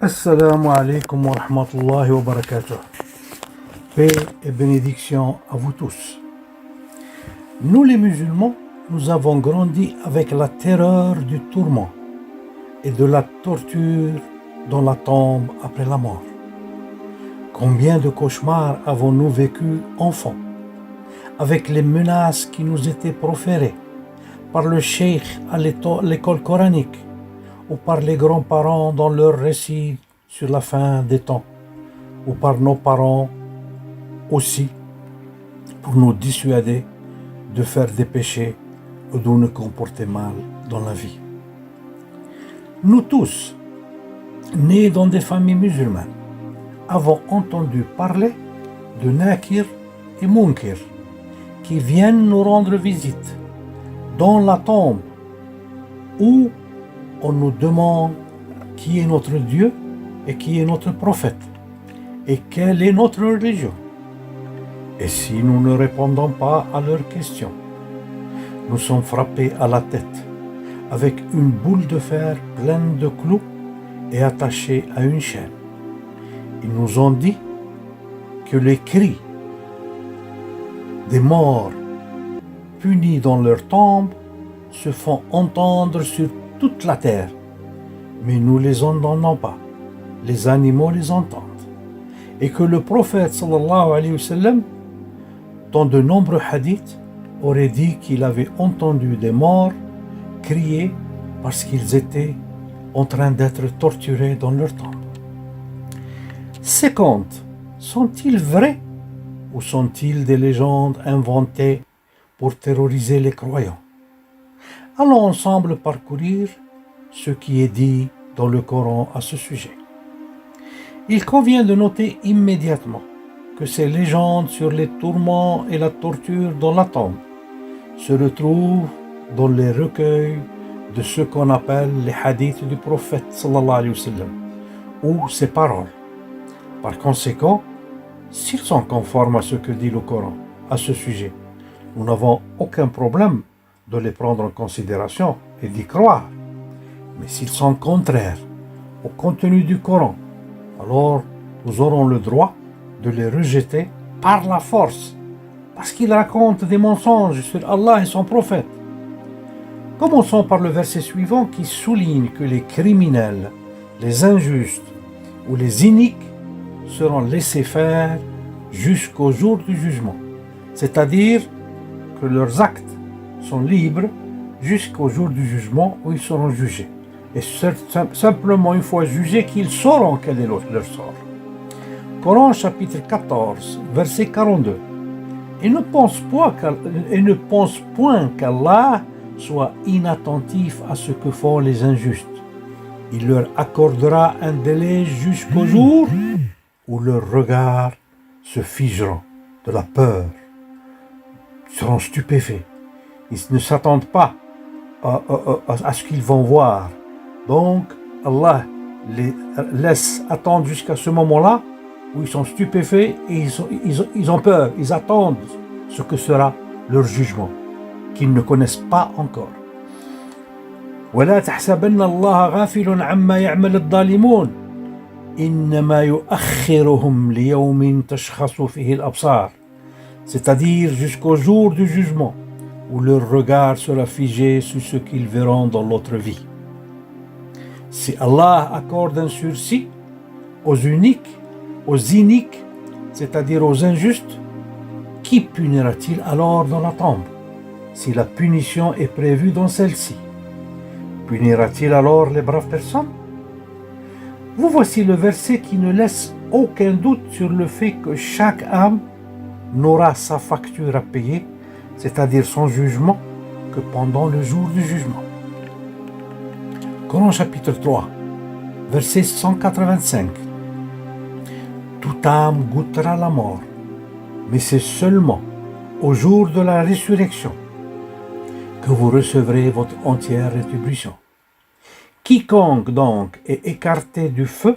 Assalamu alaikum wa rahmatullahi wa barakatuh. Paix et bénédiction à vous tous. Nous les musulmans, nous avons grandi avec la terreur du tourment et de la torture dans la tombe après la mort. Combien de cauchemars avons-nous vécu enfants, avec les menaces qui nous étaient proférées par le cheikh à l'école coranique ou par les grands-parents dans leurs récits sur la fin des temps, ou par nos parents aussi, pour nous dissuader de faire des péchés ou de nous comporter mal dans la vie. Nous tous, nés dans des familles musulmanes, avons entendu parler de Nakir et Munkir qui viennent nous rendre visite dans la tombe où on nous demande qui est notre Dieu et qui est notre prophète et quelle est notre religion. Et si nous ne répondons pas à leurs questions, nous sommes frappés à la tête avec une boule de fer pleine de clous et attachée à une chaîne. Ils nous ont dit que les cris des morts punis dans leur tombe se font entendre sur toute la terre, mais nous les entendons pas, les animaux les entendent, et que le prophète sallallahu alayhi wa sallam, dans de nombreux hadiths, aurait dit qu'il avait entendu des morts crier parce qu'ils étaient en train d'être torturés dans leur tombe. Ces contes sont-ils vrais ou sont-ils des légendes inventées pour terroriser les croyants? Allons ensemble parcourir ce qui est dit dans le Coran à ce sujet. Il convient de noter immédiatement que ces légendes sur les tourments et la torture dans la tombe se retrouvent dans les recueils de ce qu'on appelle les hadiths du prophète sallallahu alayhi wa sallam, ou ses paroles. Par conséquent, s'ils sont conformes à ce que dit le Coran à ce sujet, nous n'avons aucun problème de les prendre en considération et d'y croire. Mais s'ils sont contraires au contenu du Coran, alors nous aurons le droit de les rejeter par la force, parce qu'ils racontent des mensonges sur Allah et son prophète. Commençons par le verset suivant qui souligne que les criminels, les injustes ou les iniques seront laissés faire jusqu'au jour du jugement, c'est-à-dire que leurs actes sont libres jusqu'au jour du jugement où ils seront jugés. Et simplement une fois jugés qu'ils sauront quel est leur sort. Coran chapitre 14, verset 42. Et ne pense point qu'Allah soit inattentif à ce que font les injustes. Il leur accordera un délai jusqu'au jour où leurs regards se figeront de la peur. Ils seront stupéfaits. Ils ne s'attendent pas à ce qu'ils vont voir. Donc, Allah les laisse attendre jusqu'à ce moment-là où ils sont stupéfaits et ils ont peur. Ils attendent ce que sera leur jugement, qu'ils ne connaissent pas encore. وَلَا تَحْسَبَنَّ اللَّهَ غَافِلٌ عَمَّا يَعْمَلُ الظَّالِمُونَ إِنَّمَا يُؤَخِّرُهُمْ لِيَوْمٍ تَشْخَصُ فِيهِ الْأَبْصَارُ, c'est-à-dire jusqu'au jour du jugement, où leur regard sera figé sur ce qu'ils verront dans l'autre vie. Si Allah accorde un sursis aux iniques, c'est-à-dire aux injustes, qui punira-t-il alors dans la tombe, si la punition est prévue dans celle-ci? Punira-t-il alors les braves personnes? Vous voici le verset qui ne laisse aucun doute sur le fait que chaque âme n'aura sa facture à payer, c'est-à-dire son jugement, que pendant le jour du jugement. Coran chapitre 3, verset 185. Toute âme goûtera la mort, mais c'est seulement au jour de la résurrection que vous recevrez votre entière rétribution. Quiconque donc est écarté du feu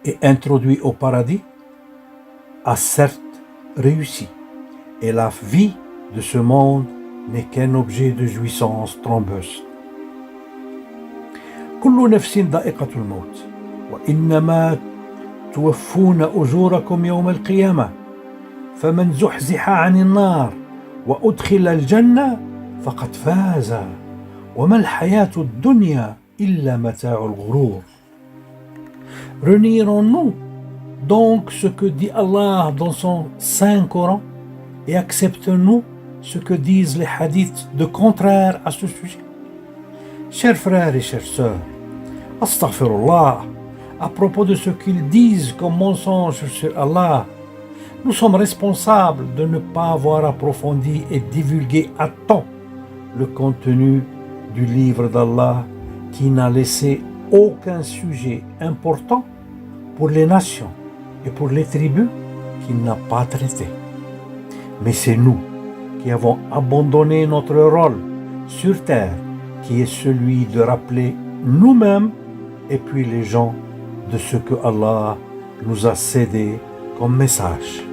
et introduit au paradis a certes réussi, et la vie de ce monde n'est qu'un objet de jouissance trompeuse. كل نفس ذائقة الموت وإنما توفون أجوركم يوم القيامة فمن زحزح عن النار وأدخل الجنة فقد فاز وما الحياة الدنيا إلا متاع الغرور. Renierons-nous donc ce que dit Allah dans son Saint Coran et acceptons-nous ce que disent les hadiths de contraire à ce sujet? Chers frères et chères sœurs, astaghfirullah, à propos de ce qu'ils disent comme mensonge sur Allah, nous sommes responsables de ne pas avoir approfondi et divulgué à temps le contenu du livre d'Allah qui n'a laissé aucun sujet important pour les nations et pour les tribus qu'il n'a pas traité. Mais c'est nous qui avons abandonné notre rôle sur terre, qui est celui de rappeler nous-mêmes et puis les gens de ce que Allah nous a cédé comme message.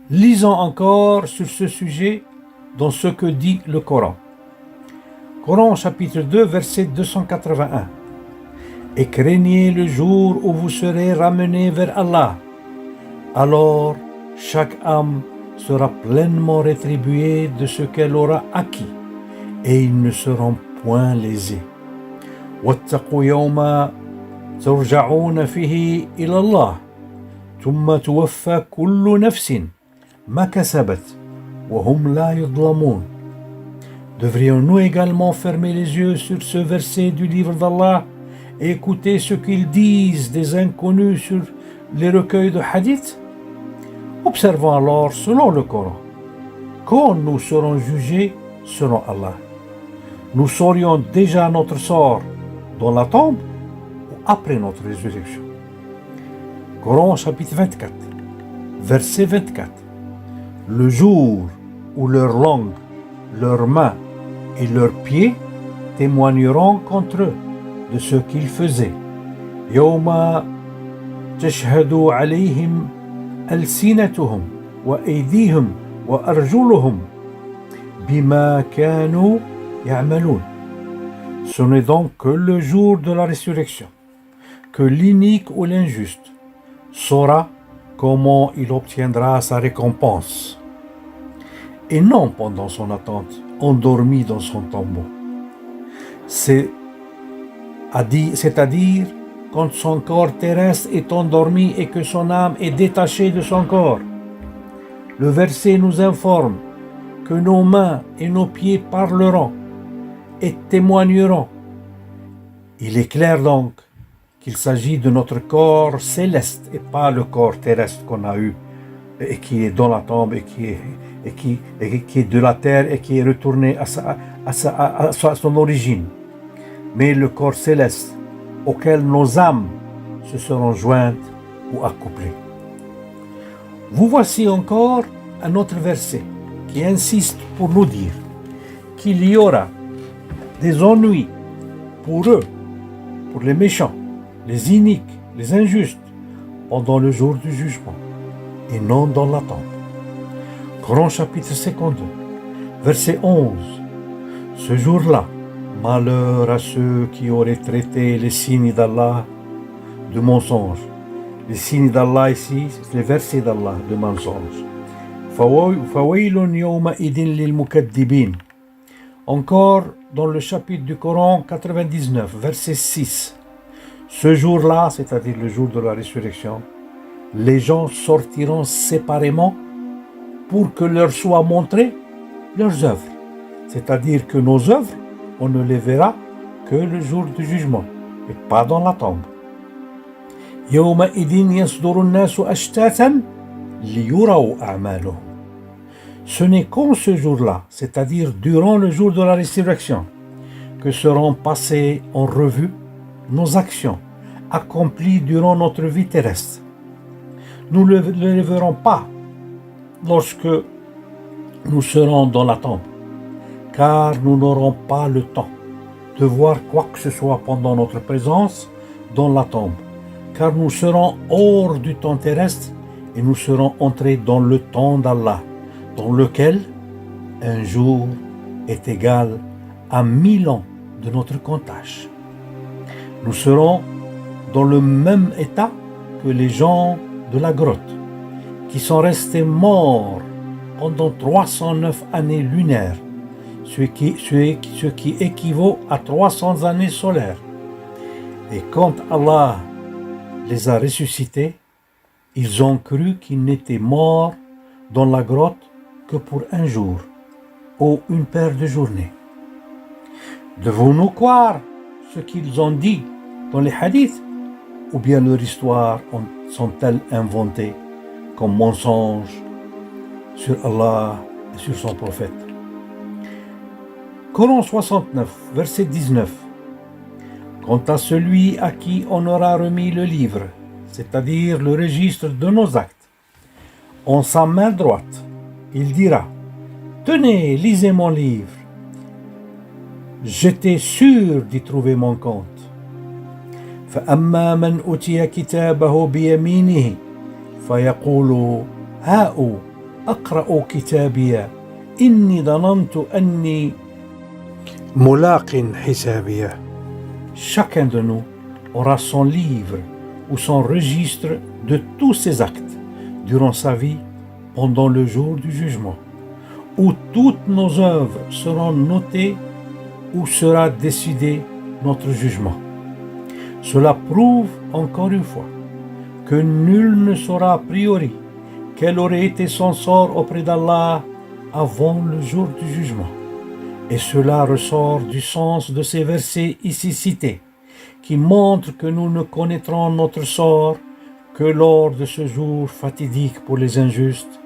Lisons encore sur ce sujet dans ce que dit le Coran. Coran chapitre 2 verset 281. Et craignez le jour où vous serez ramenés vers Allah. Alors chaque âme sera pleinement rétribuée de ce qu'elle aura acquis et ils ne seront point lésés. واتقوا يوما ترجعون فيه إلى الله ثم توفى كل نفس ما كسبت وهم لا يظلمون. Devrions-nous également fermer les yeux sur ce verset du livre d'Allah et écouter ce qu'ils disent des inconnus sur les recueils de hadith? Observons alors selon le Coran. Quand nous serons jugés selon Allah, nous saurions déjà notre sort dans la tombe ou après notre résurrection. Coran chapitre 24, verset 24. Le jour où leur langue, leurs mains et leurs pieds témoigneront contre eux de ce qu'ils faisaient. يوم تشهد عليهم ألسنتهم وأيديهم وأرجلهم بما كانوا يعملون. Ce n'est donc que le jour de la résurrection que l'inique ou l'injuste saura comment il obtiendra sa récompense, et non pendant son attente, endormi dans son tombeau. C'est-à-dire quand son corps terrestre est endormi et que son âme est détachée de son corps. Le verset nous informe que nos mains et nos pieds parleront et témoigneront. Il est clair donc qu'il s'agit de notre corps céleste et pas le corps terrestre qu'on a eu et qui est dans la tombe et qui est de la terre et qui est retourné à son origine. Mais le corps céleste auquel nos âmes se seront jointes ou accouplées. Vous voici encore un autre verset qui insiste pour nous dire qu'il y aura des ennuis pour eux, pour les méchants, les iniques, les injustes, pendant le jour du jugement, et non dans la tombe. Coran chapitre 52, verset 11. Ce jour-là, malheur à ceux qui auraient traité les signes d'Allah de mensonges. Les signes d'Allah ici, c'est les versets d'Allah de mensonges. فَوَيْلٌ يَوْمَئِذٍ لِلْمُكَذِّبِينَ. Encore dans le chapitre du Coran 99, verset 6. Ce jour-là, c'est-à-dire le jour de la résurrection, les gens sortiront séparément pour que leur soient montrées leurs œuvres. C'est-à-dire que nos œuvres, on ne les verra que le jour du jugement, et pas dans la tombe. يَوْمَئِذٍ يَصْدُرُ النَّاسُ أَشْتَاتًا لِيُرَوْا أَعْمَالُهُمْ. Ce n'est qu'en ce jour-là, c'est-à-dire durant le jour de la résurrection, que seront passées en revue nos actions accomplies durant notre vie terrestre. Nous ne les verrons pas lorsque nous serons dans la tombe, car nous n'aurons pas le temps de voir quoi que ce soit pendant notre présence dans la tombe, car nous serons hors du temps terrestre et nous serons entrés dans le temps d'Allah, dans lequel un jour est égal à 1000 ans de notre comptage. Nous serons dans le même état que les gens de la grotte, qui sont restés morts pendant 309 années lunaires, ce qui équivaut à 300 années solaires. Et quand Allah les a ressuscités, ils ont cru qu'ils n'étaient morts dans la grotte que pour un jour ou une paire de journées. Devons-nous croire ce qu'ils ont dit dans les hadiths, ou bien leurs histoires sont-elles inventées comme mensonges sur Allah et sur son prophète? Coran 69, verset 19. Quant à celui à qui on aura remis le livre, c'est-à-dire le registre de nos actes, en sa main droite, il dira: Tenez, lisez mon livre. J'étais sûr d'y trouver mon compte. فأما من أوتي كتابه بيمينه فيقول هاؤم أقرأ كتابي إني ظننت أني ملاق حسابي. Chacun de nous aura son livre ou son registre de tous ses actes durant sa vie pendant le jour du jugement, où toutes nos œuvres seront notées, où sera décidé notre jugement. Cela prouve encore une fois que nul ne saura a priori quel aurait été son sort auprès d'Allah avant le jour du jugement. Et cela ressort du sens de ces versets ici cités, qui montrent que nous ne connaîtrons notre sort que lors de ce jour fatidique pour les injustes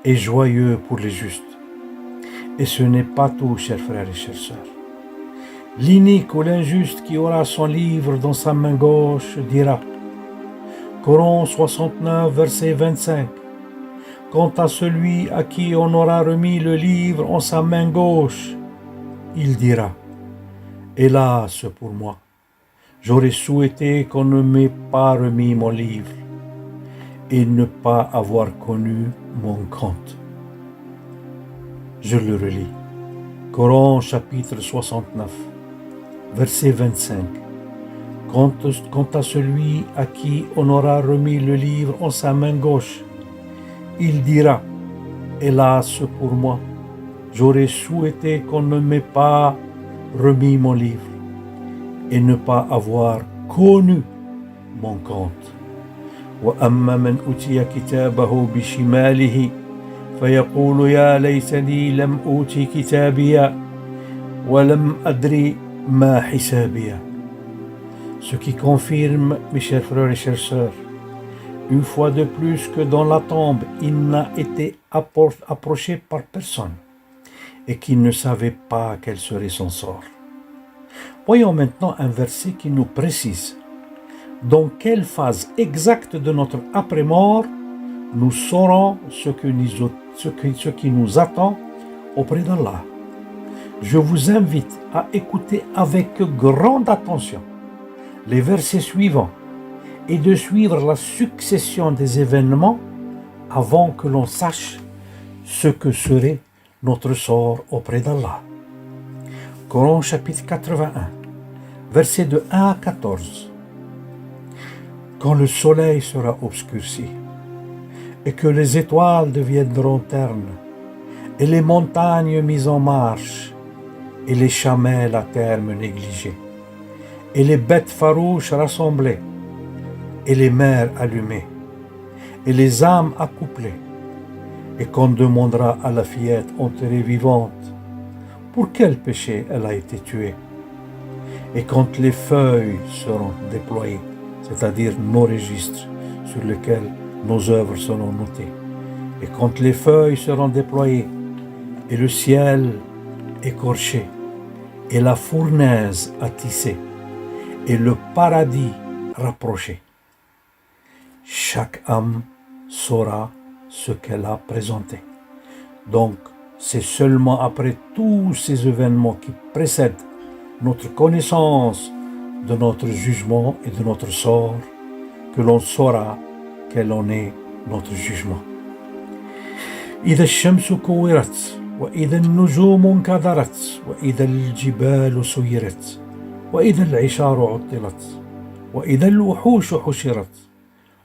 et joyeux pour les justes. Et ce n'est pas tout, chers frères et chères sœurs. L'inique ou l'injuste qui aura son livre dans sa main gauche dira, Coran 69, verset 25, quant à celui à qui on aura remis le livre en sa main gauche, il dira, hélas pour moi, j'aurais souhaité qu'on ne m'ait pas remis mon livre et ne pas avoir connu mon compte. Je le relis. Coran chapitre 69, verset 25. Quant à celui à qui on aura remis le livre en sa main gauche, il dira, hélas pour moi, j'aurais souhaité qu'on ne m'ait pas remis mon livre et ne pas avoir connu mon compte. وأما من أوتي كتابه بشماله فيقول يا ليتني لم أوت كتابي ولم أدري ما حسابي. Ce qui confirme, mes chers frères et chères sœurs, une fois de plus que dans la tombe, il n'a été approché par personne et qu'il ne savait pas quel serait son sort. Voyons maintenant un verset qui nous précise dans quelle phase exacte de notre après-mort nous saurons ce qui nous attend auprès d'Allah. Je vous invite à écouter avec grande attention les versets suivants et de suivre la succession des événements avant que l'on sache ce que serait notre sort auprès d'Allah. Coran chapitre 81, versets de 1 à 14. Quand le soleil sera obscurci et que les étoiles deviendront ternes et les montagnes mises en marche et les chamelles à terme négligées et les bêtes farouches rassemblées et les mers allumées et les âmes accouplées, et qu'on demandera à la fillette enterrée vivante pour quel péché elle a été tuée, et quand les feuilles seront déployées, c'est-à-dire nos registres sur lesquels nos œuvres seront notées, et quand les feuilles seront déployées et le ciel écorché et la fournaise attissée et le paradis rapproché, chaque âme saura ce qu'elle a présenté. Donc, c'est seulement après tous ces événements qui précèdent notre connaissance de notre jugement et de notre sort que l'on saura quel en est notre jugement. إذا الشمس كورت وإذا النجوم انكدرت وإذا الجبال سيرت وإذا العشار عطلت وإذا الوحوش حشرت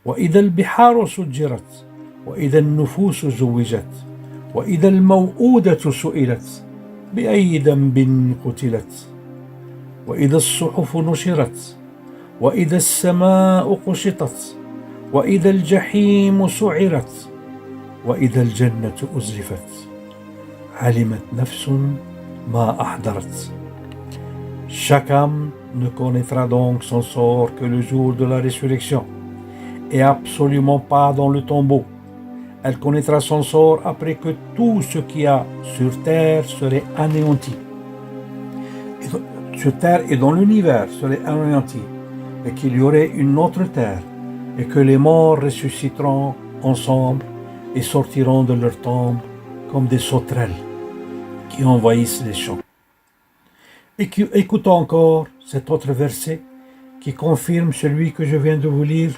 وإذا البحار سجرت وإذا النفوس زوجت وإذا الموءودة سئلت بأي ذنب قتلت وإذا الصحف نشرت وإذا السماء قشطت وإذا الجحيم سعرت وإذا الجنة أزلفت علمت نفس ما أحضرت. Chaque âme ne connaîtra donc son sort que le jour de la résurrection, et absolument pas dans le tombeau. Elle connaîtra son sort après que tout ce qu'il y a sur terre serait anéanti. Sur terre et dans l'univers serait anéanti, et qu'il y aurait une autre terre, et que les morts ressusciteront ensemble et sortiront de leur tombe comme des sauterelles qui envahissent les champs. Et écoutons encore cet autre verset qui confirme celui que je viens de vous lire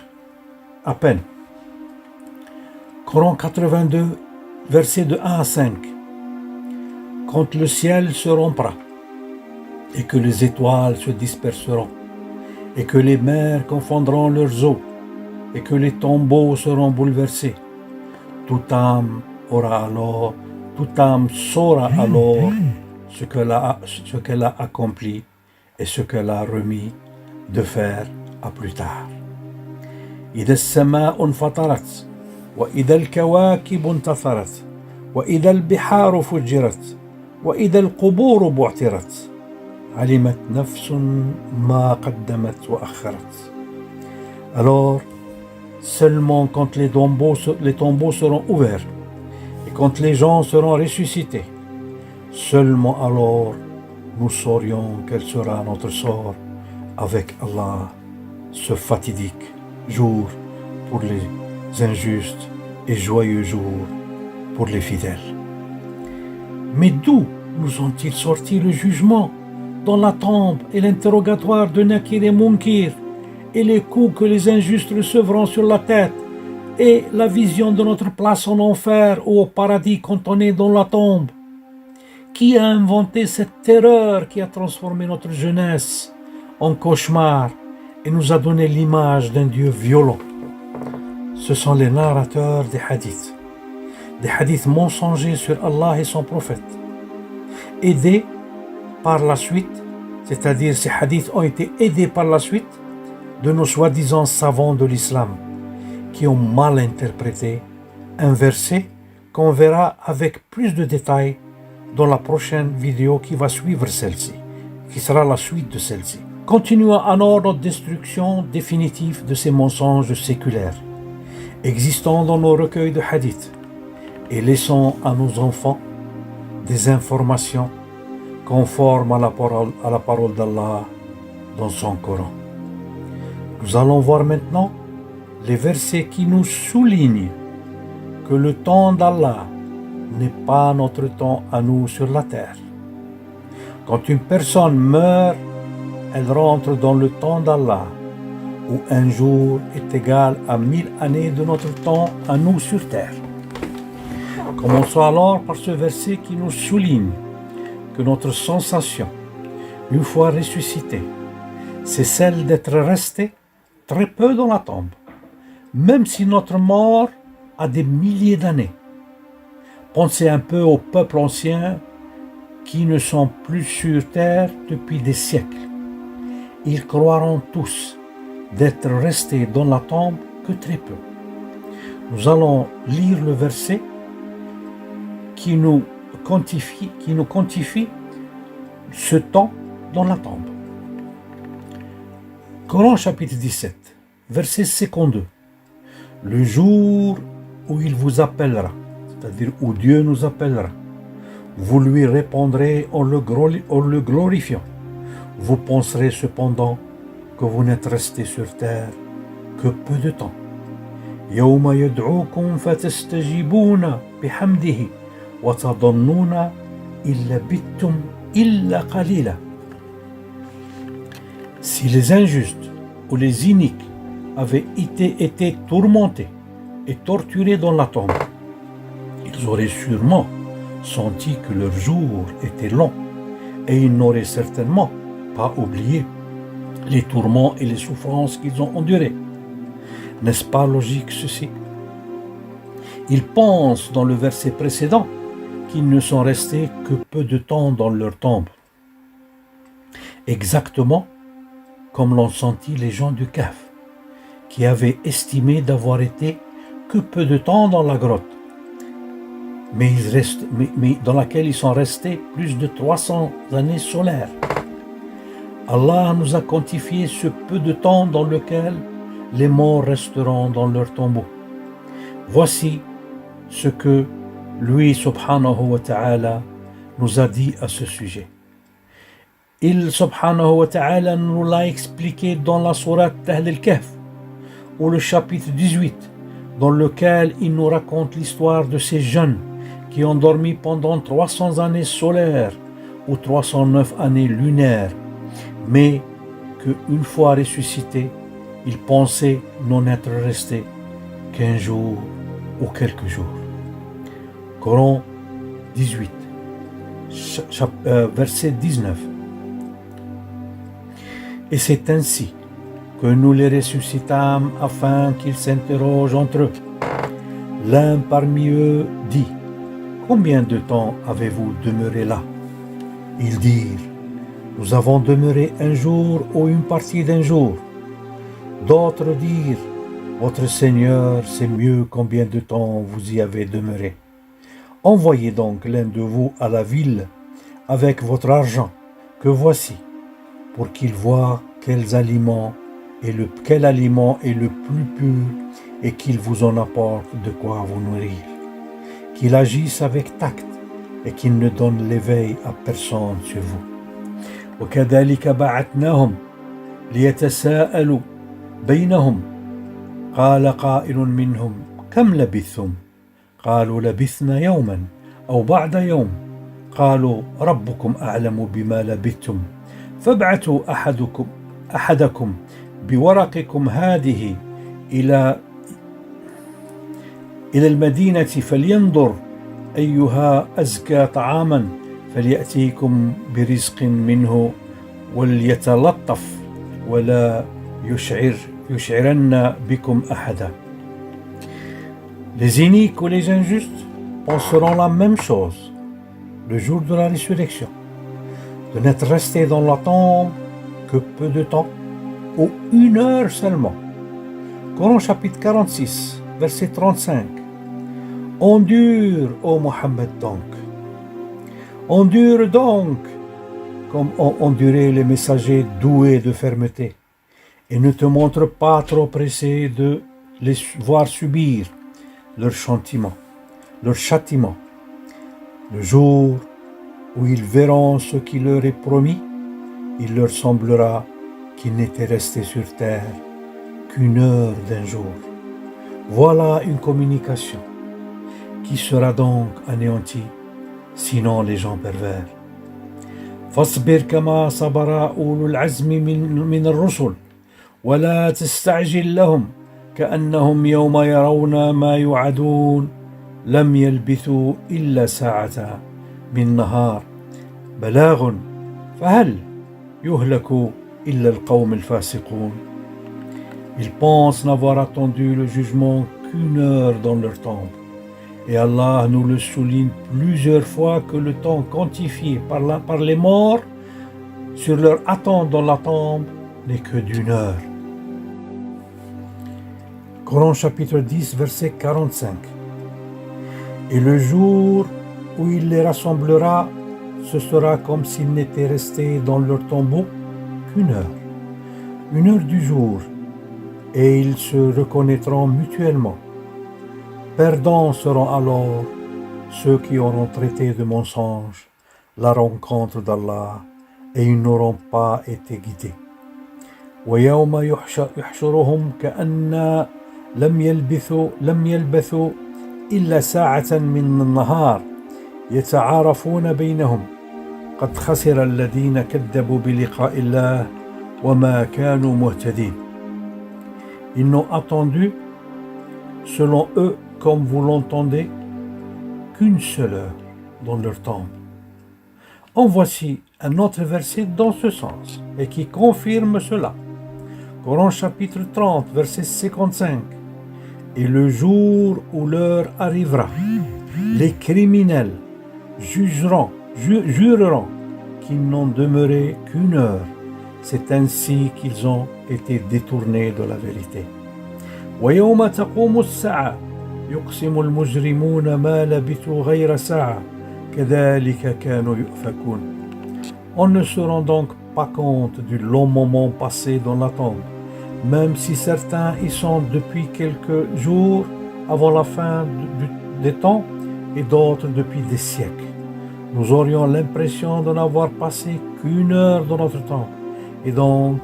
à peine. Coran 82, versets de 1 à 5. Quand le ciel se rompra, et que les étoiles se disperseront, et que les mers confondront leurs eaux, et que les tombeaux seront bouleversés, toute âme saura alors ce qu'elle a accompli et ce qu'elle a remis de faire à plus tard. إذا السماء انفطرت وإذا الكواكب انتثرت وإذا البحار فجرت وإذا القبور بعثرت علمت نفس ما قدمت وأخرت. Alors, seulement quand les tombeaux seront ouverts et quand les gens seront ressuscités, seulement alors nous saurions quel sera notre sort avec Allah, ce fatidique jour pour les injustes et joyeux jour pour les fidèles. Mais d'où nous ont-ils sorti le jugement dans la tombe et l'interrogatoire de Nakir et Munkir et les coups que les injustes recevront sur la tête et la vision de notre place en enfer ou au paradis quand on est dans la tombe? Qui a inventé cette terreur qui a transformé notre jeunesse en cauchemar et nous a donné l'image d'un Dieu violent? Ce sont les narrateurs des hadiths mensongers sur Allah et son prophète, aidés par la suite, c'est-à-dire ces hadiths ont été aidés par la suite de nos soi-disant savants de l'islam qui ont mal interprété un verset qu'on verra avec plus de détails dans la prochaine vidéo qui va suivre celle-ci, qui sera la suite de celle-ci. Continuons alors notre destruction définitive de ces mensonges séculaires existant dans nos recueils de hadiths et laissons à nos enfants des informations conformes à la parole d'Allah dans son Coran. Nous allons voir maintenant les versets qui nous soulignent que le temps d'Allah n'est pas notre temps à nous sur la terre. Quand une personne meurt, elle rentre dans le temps d'Allah, où un jour est égal à 1000 années de notre temps à nous sur terre. Commençons alors par ce verset qui nous souligne que notre sensation, une fois ressuscitée, c'est celle d'être resté très peu dans la tombe, même si notre mort a des milliers d'années. Pensez un peu aux peuples anciens qui ne sont plus sur terre depuis des siècles. Ils croiront tous d'être restés dans la tombe que très peu. Nous allons lire le verset qui nous quantifie ce temps dans la tombe. Coran chapitre 17, verset 52. Le jour où il vous appellera, c'est-à-dire où Dieu nous appellera, vous lui répondrez en le glorifiant. Vous penserez cependant que vous n'êtes resté sur terre que peu de temps. يوم يدعوكم فتستجيبون بحمده وتظنون إن لبثتم إلا قليلا. Si les injustes ou les iniques avaient été tourmentés et torturés dans la tombe, ils auraient sûrement senti que leur jour était long et ils n'auraient certainement pas oublié les tourments et les souffrances qu'ils ont endurés. N'est-ce pas logique ceci? Ils pensent dans le verset précédent qu'ils ne sont restés que peu de temps dans leur tombe. Exactement comme l'ont senti les gens du Kahf, qui avaient estimé d'avoir été que peu de temps dans la grotte, mais dans laquelle ils sont restés plus de 300 années solaires. Allah nous a quantifié ce peu de temps dans lequel les morts resteront dans leur tombeau. Voici ce que lui, subhanahu wa ta'ala, nous a dit à ce sujet. Il, subhanahu wa ta'ala, nous l'a expliqué dans la sourate Ahl al-Kahf, ou le chapitre 18, dans lequel il nous raconte l'histoire de ces jeunes qui ont dormi pendant 300 années solaires ou 309 années lunaires, mais qu'une fois ressuscités, ils pensaient n'en être restés qu'un jour ou quelques jours. Coran 18, verset 19. Et c'est ainsi que nous les ressuscitâmes afin qu'ils s'interrogent entre eux. L'un parmi eux dit: Combien de temps avez-vous demeuré là? Ils dirent: Nous avons demeuré un jour ou une partie d'un jour. D'autres dirent: Votre Seigneur sait mieux combien de temps vous y avez demeuré. Envoyez donc l'un de vous à la ville avec votre argent que voici, pour qu'il voie quel aliment est le plus pur et qu'il vous en apporte de quoi vous nourrir. Qu'il agisse avec tact et qu'il ne donne l'éveil à personne sur vous. وكذلك بعثناهم ليتساءلوا بينهم قال قائل منهم كم لبثتم قالوا لبثنا يوما أو بعض يوم قالوا ربكم أعلم بما لبثتم فابعثوا أحدكم بورقكم هذه إلى المدينة فلينظر أيها أزكى طعاما فليأتيكم برزق منه وليتلطف ولا يشعرن بكم أحدا. Les iniques ou les injustes penseront la même chose le jour de la résurrection, de n'être restés dans la tombe que peu de temps, ou 1 heure seulement. Coran chapitre 46, verset 35. Endure, ô Mohammed donc. Endure donc, comme ont enduré les messagers doués de fermeté, et ne te montre pas trop pressé de les voir subir leur châtiment. Le jour où ils verront ce qui leur est promis, il leur semblera qu'ils n'étaient restés sur terre qu'1 heure d'un jour. Voilà une communication qui sera donc anéantie, sinon les gens pervers. فاصبر كما صبر أولو العزم من الرسل ولا تستعجل لهم كأنهم يوم يرون ما يوعدون لم يلبثوا إلا ساعة من نهار بلاغ فهل يهلك إلا القوم الفاسقون. Ils pensent n'avoir attendu le jugement qu'1 heure dans leur tombe. Et Allah nous le souligne plusieurs fois que le temps quantifié par les morts sur leur attente dans la tombe n'est que d'1 heure. Coran chapitre 10, verset 45. Et le jour où il les rassemblera, ce sera comme s'ils n'étaient restés dans leur tombeau qu'1 heure. 1 heure du jour, et ils se reconnaîtront mutuellement. Perdants seront alors ceux qui auront traité de mensonge la rencontre d'Allah et ils n'auront pas été guidés. ويوم يحشرهم كأن لم يلبثوا إلا ساعة من النهار يتعارفون بينهم قد خسر الذين كذبوا بلقاء الله وما كانوا مهتدين. Ils n'ont attendu, selon eux, comme vous l'entendez, qu'1 seule heure. dans leur tombe. En voici un autre verset dans ce sens et qui confirme cela. Coran chapitre 30, verset 55. Et le jour où l'heure arrivera, les criminels jureront qu'ils n'ont demeuré qu'une heure. C'est ainsi qu'ils ont été détournés de la vérité. ويوم تقوم الساعة يقسم المجرمون ما لبثوا غير ساعة كذلك كانوا يؤفكون. On ne se rend donc pas compte du long moment passé dans la tombe, même si certains y sont depuis quelques jours avant la fin des temps et d'autres depuis des siècles. Nous aurions l'impression de n'avoir passé qu'une heure dans notre temps, et donc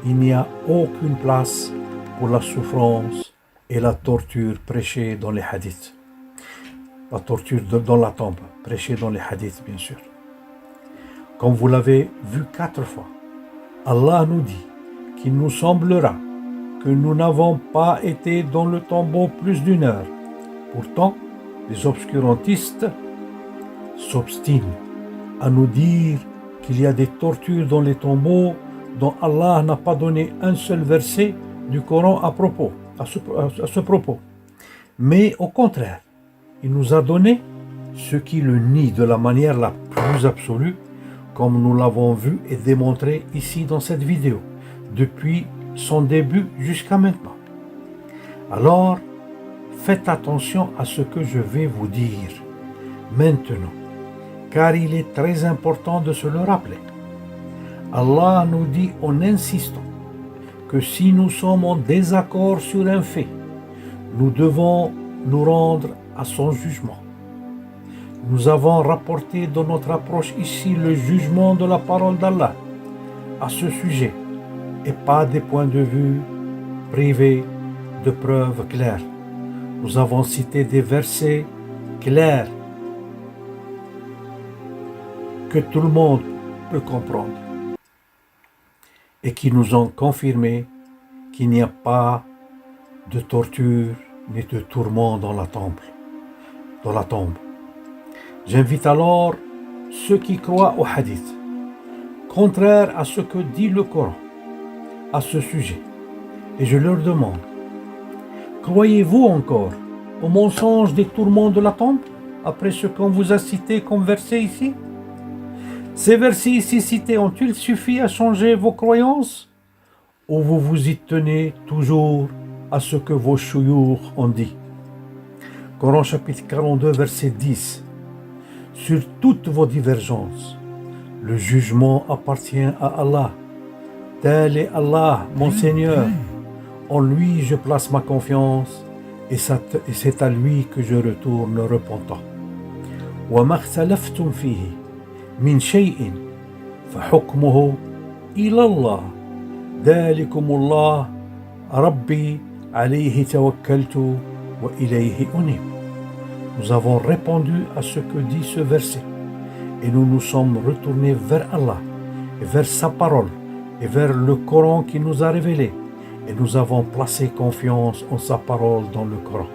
il n'y a aucune place pour la souffrance et la torture prêchée dans les hadiths. La torture dans la tombe, prêchée dans les hadiths, bien sûr. Comme vous l'avez vu 4 fois, Allah nous dit qu'il nous semblera que nous n'avons pas été dans le tombeau plus d'une heure. Pourtant, les obscurantistes s'obstinent à nous dire qu'il y a des tortures dans les tombeaux dont Allah n'a pas donné un seul verset du Coran à ce propos. Mais au contraire, il nous a donné ce qui le nie de la manière la plus absolue, comme nous l'avons vu et démontré ici dans cette vidéo, depuis son début jusqu'à maintenant. Alors, faites attention à ce que je vais vous dire maintenant, car il est très important de se le rappeler. Allah nous dit en insistant que si nous sommes en désaccord sur un fait, nous devons nous rendre à son jugement. Nous avons rapporté dans notre approche ici le jugement de la parole d'Allah à ce sujet et pas des points de vue privés de preuves claires. Nous avons cité des versets clairs que tout le monde peut comprendre et qui nous ont confirmé qu'il n'y a pas de torture ni de tourment dans la tombe. J'invite alors ceux qui croient au hadith, contraire à ce que dit le Coran à ce sujet, et je leur demande, croyez-vous encore au mensonge des tourments de la tombe après ce qu'on vous a cité comme verset ici? Ces versets ici cités ont-ils suffi à changer vos croyances? Ou vous vous y tenez toujours à ce que vos chouyours ont dit? Coran chapitre 42 verset 10. Sur toutes vos divergences, le jugement appartient à Allah. Tel est Allah, mon Seigneur. En lui je place ma confiance et c'est à lui que je retourne repentant. وَمَا اخْتَلَفْتُمْ فِيهِ مِنْ شَيْءٍ فَحُكْمُهُ إِلَى اللَّهِ ذَلِكُمُ اللَّهُ رَبِّي عَلَيْهِ تَوَكَّلْتُ وَإِلَيْهِ أُنِيبُ. Nous avons répondu à ce que dit ce verset et nous nous sommes retournés vers Allah et vers sa parole et vers le Coran qui nous a révélé et nous avons placé confiance en sa parole dans le Coran.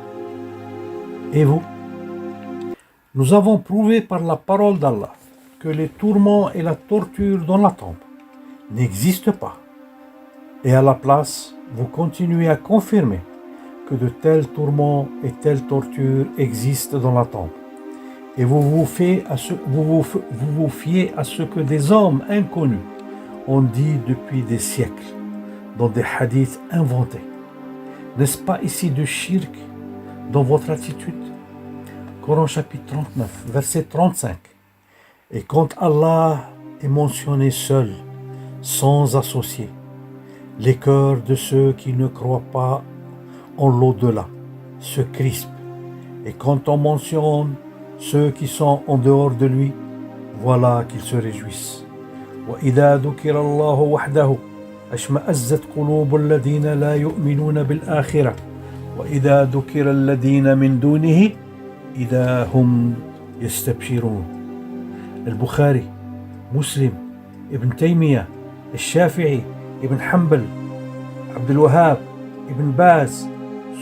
Et vous? Nous avons prouvé par la parole d'Allah que les tourments et la torture dans la tombe n'existent pas. Et à la place, vous continuez à confirmer que de tels tourments et telles tortures existent dans la tombe. Et vous vous fiez à ce que des hommes inconnus ont dit depuis des siècles dans des hadiths inventés. N'est-ce pas ici du shirk dans votre attitude? Coran chapitre 39, verset 35. Et quand Allah est mentionné seul, sans associé, les cœurs de ceux qui ne croient pas en l'au-delà se crispent. Et quand on mentionne ceux qui sont en dehors de lui, voilà qu'ils se réjouissent. وَإِذَا ذُكِرَ اللَّهُ وَحْدَهُ أَشْمَأَزَّتْ قُلُوبُ الَّذِينَ لَا يُؤْمِنُونَ بِالْآخِرَةِ وَإِذَا ذُكِرَ الَّذِينَ مِنْ دُونِهِ إِذَا هُمْ يَسْتَبْشِرُونَ. البخاري, مسلم, ابن تيمية, الشافعي, ibn Hanbal, Abdul Wahhab, ibn Baz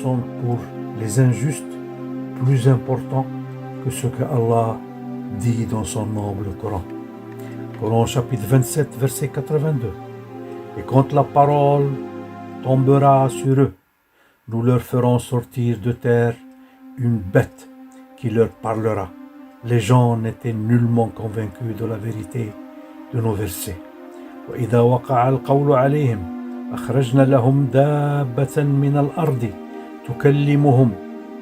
sont pour les injustes plus importants que ce que Allah dit dans son noble Coran. Coran chapitre 27, verset 82. Et quand la parole tombera sur eux, nous leur ferons sortir de terre une bête qui leur parlera. Les gens n'étaient nullement convaincus de la vérité de nos versets. وإذا وقع القول عليهم أخرجنا لهم دابة من الأرض تكلمهم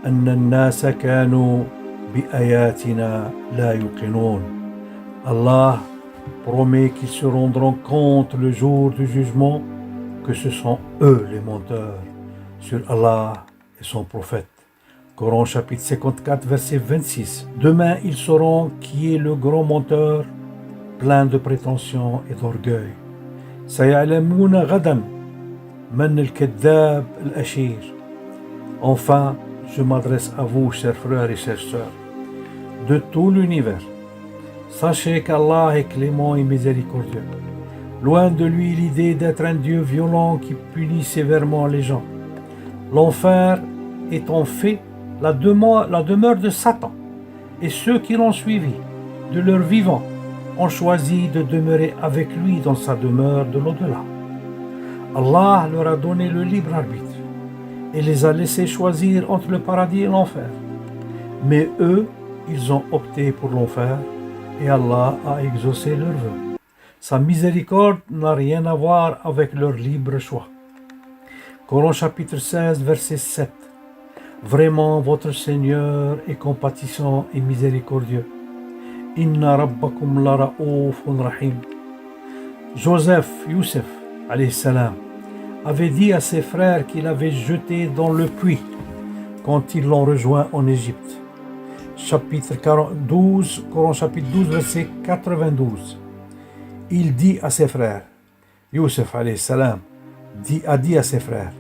أن الناس كانوا بآياتنا لا يوقنون. Allah promet qu'ils se rendront compte le jour du jugement que ce sont eux les menteurs sur Allah et son prophète. Coran chapitre 54 verset 26. Demain ils sauront qui est le grand menteur plein de prétentions et d'orgueil. سيعلمون غدا من الكذاب الأشير. Enfin, je m'adresse à vous, chers frères et chères sœurs, de tout l'univers. Sachez qu'Allah est clément et miséricordieux. Loin de lui l'idée d'être un Dieu violent qui punit sévèrement les gens. L'enfer est en fait la demeure de Satan, et ceux qui l'ont suivi, de leur vivant, ont choisi de demeurer avec lui dans sa demeure de l'au-delà. Allah leur a donné le libre arbitre et les a laissés choisir entre le paradis et l'enfer. Mais eux, ils ont opté pour l'enfer et Allah a exaucé leurs vœux. Sa miséricorde n'a rien à voir avec leur libre choix. Coran chapitre 16, verset 7. Vraiment, votre Seigneur est compatissant et miséricordieux. Inna rabbakum la ra'oufun rahim. Joseph, Youssef, alayhi salam, avait dit à ses frères qu'il avait jeté dans le puits quand ils l'ont rejoint en Égypte. Coran chapitre 12, verset 92. Il dit à ses frères, Youssef alayhi salam a dit à ses frères,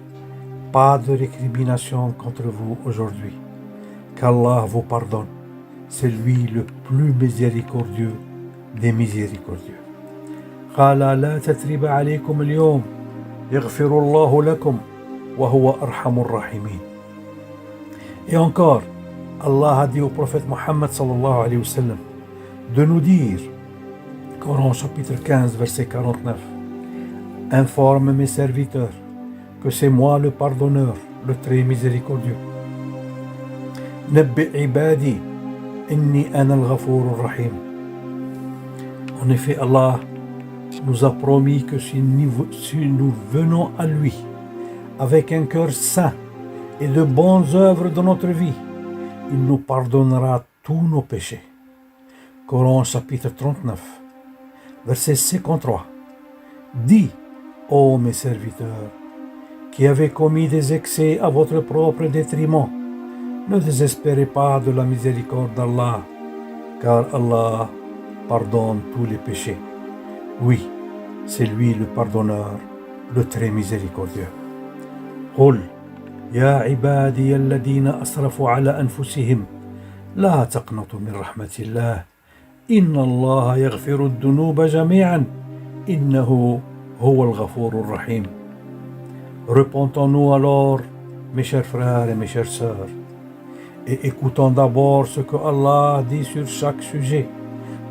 pas de récrimination contre vous aujourd'hui, qu'Allah vous pardonne, c'est lui le plus miséricordieux des miséricordieux. قال لا تثريب عليكم اليوم يغفر الله لكم وهو أرحم الراحمين. Et encore, Allah a dit au prophète Mohammed sallallahu alayhi wa sallam de nous dire, Coran chapitre 15 verset 49, informe mes serviteurs que c'est moi le pardonneur, le très miséricordieux. Nabbi ibadi inni ana al-ghafour ar-rahim. En effet, Allah nous a promis que si nous venons à lui avec un cœur saint et de bonnes œuvres dans notre vie, il nous pardonnera tous nos péchés. Coran chapitre 39, verset 53. Dis, ô mes serviteurs, qui avez commis des excès à votre propre détriment, ne désespérez pas de la miséricorde d'Allah, car Allah pardonne tous les péchés. Oui, c'est lui le pardonneur, le très miséricordieux. قل يا عبادي الذين أسرفوا على أنفسهم لا تقنطوا من رحمة الله إن الله يغفر الذنوب جميعا إنه هو الغفور الرحيم. Repentons-nous alors, mes chers frères et mes chères sœurs, et écoutons d'abord ce que Allah dit sur chaque sujet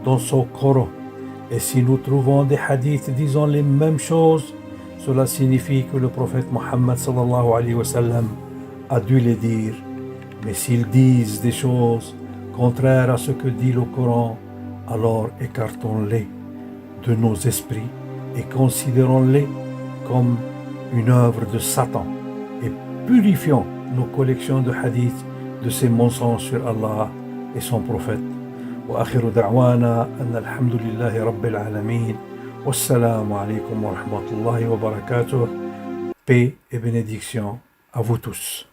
dans son Coran. Et si nous trouvons des hadiths disant les mêmes choses, cela signifie que le prophète Mohammed sallallahu alayhi wa sallam a dû les dire. Mais s'ils disent des choses contraires à ce que dit le Coran, alors écartons-les de nos esprits et considérons-les comme une œuvre de Satan et purifions nos collections de hadiths de ces mensonges sur Allah et son prophète. وآخر دعوانا أن الحمد لله رب العالمين والسلام عليكم ورحمة الله وبركاته. Paix et bénédiction à vous tous.